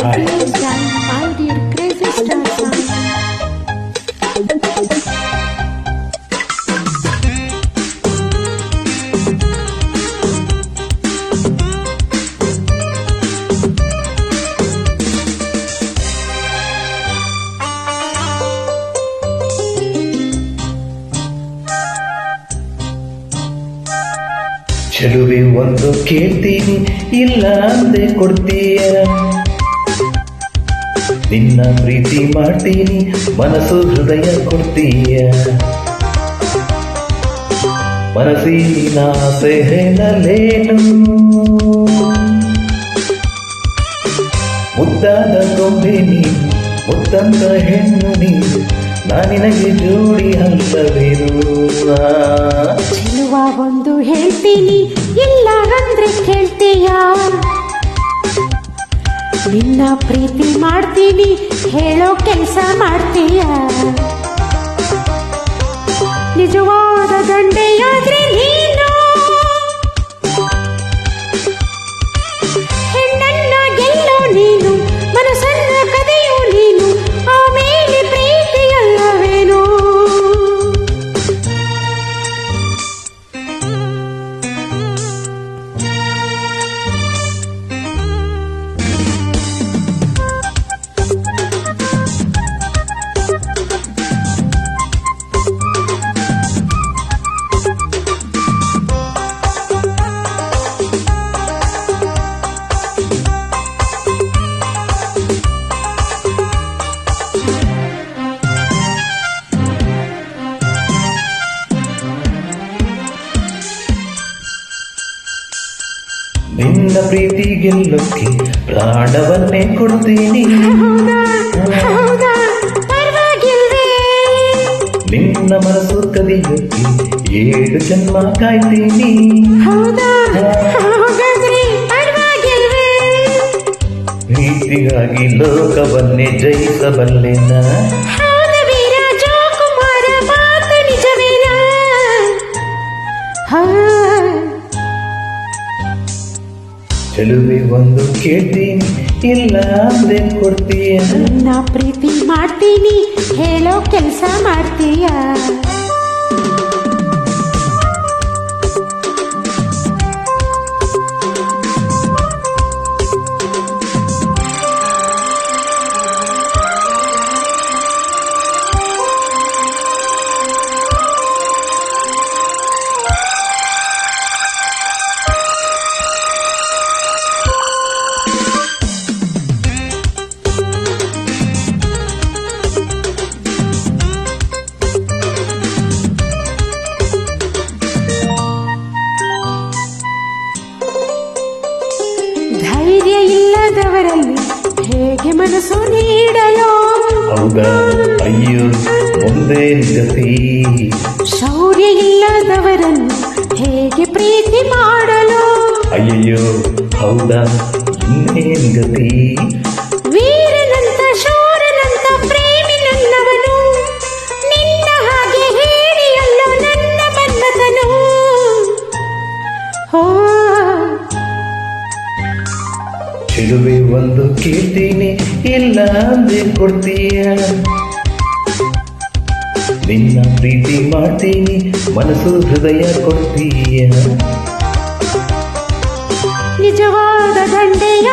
Please join my dear crazy star son. ಚೆಲುವೆ ಒಂದು ಕೇಳ್ತೀನಿ ಇಲ್ಲ ಅಂದೆ ಕೊಡ್ತೀಯ, ನಿನ್ನ ಪ್ರೀತಿ ಮಾಡ್ತೀನಿ ಮನಸ್ಸು ಹೃದಯ ಕೊಡ್ತೀಯ, ಮನಸ್ಸಿನ ಆಸೆ ಹೇಳಲೇನು, ಮುದ್ದಾದ ಗೊಂಬೆ ನೀನು ಮುತ್ತಂತ ಹೆಣ್ಣು ನೀನು, ನಾನಿನಗೆ ಜೋಡಿ ಅಲ್ಲವೇನು. ಚೆಲುವ ಒಂದು ಹೇಳ್ತೀನಿ ಇಲ್ಲ ಅಂದ್ರೆ ಕೇಳ್ತೀಯ, ನಿನ್ನ ಪ್ರೀತಿ ಮಾಡ್ತೀನಿ ಹೇಳೋ ಕೆಲಸ ಮಾಡ್ತೀಯ, ನಿಜವಾದ ಗಂಡೆಯಾದ್ರೆ ನೀನು ಹೆಣ್ಣನ್ನ ಗೆಲ್ಲೋ ನೀನು, ಮನಸ್ಸನ್ನ ಕದೆಯೋ ನೀನು, ಆಮೇಲೆ ಪ್ರೀತಿ ಅಲ್ಲವೇನು. ನಿನ್ನ ಪ್ರೀತಿ ಗೆಲ್ಲೋಕ್ಕೆ ಪ್ರಾಣವನ್ನೇ ಕೊಡ್ತೀನಿ, ನಿನ್ನ ಮನಸ್ಸು ಕದಿಯೋಕ್ಕೆ 7 ಜನ್ಮ ಕಾಯ್ತೀನಿ, ಪ್ರೀತಿಗಾಗಿ ಲೋಕವನ್ನೇ ಜಯಿಸಬಲ್ಲೆನ. ಚೆಲುವೆ ಒಂದು ಕೇಳ್ತೀನಿ ಇಲ್ಲ ಅಂದೆ ಕೊಡ್ತೀಯ, ನಿನ್ನ ಪ್ರೀತಿ ಮಾಡ್ತೀನಿ ಹೇಳೋ ಕೆಲಸ ಮಾಡ್ತೀಯ. ಧೈರ್ಯ ಇಲ್ಲದವರಲ್ಲಿ ಹೇಗೆ ಮನಸ್ಸು ನೀಡಲು, ಹೌದಾ ಅಯ್ಯೋ ಮುಂದೆ ಗತಿ, ಶೌರ್ಯ ಇಲ್ಲದವರನ್ನು ಹೇಗೆ ಪ್ರೀತಿ ಮಾಡಲು, ಅಯ್ಯಯ್ಯೋ ಹೌದಾ ಇನ್ನೇನ್ ಗತಿ, ವೀರನಂತ ಶೂರನಂತ ಪ್ರೇಮಿ ನನ್ನವನು, ನಿನ್ನ ಹಾಗೆ ಹೇಳಿಯಲ್ಲ ನನ್ನ ಬನ್ನತನು. ಚೆಲುವೆ ಒಂದು ಕೇಳ್ತೀನಿ ಇಲ್ಲ ಅಂದೆ ಕೊಡ್ತೀಯ, ನಿನ್ನ ಪ್ರೀತಿ ಮಾಡ್ತೀನಿ ಮನಸ್ಸು ಹೃದಯ ಕೊಡ್ತೀಯ, ನಿಜವಾದ ಗಂಡೆಯ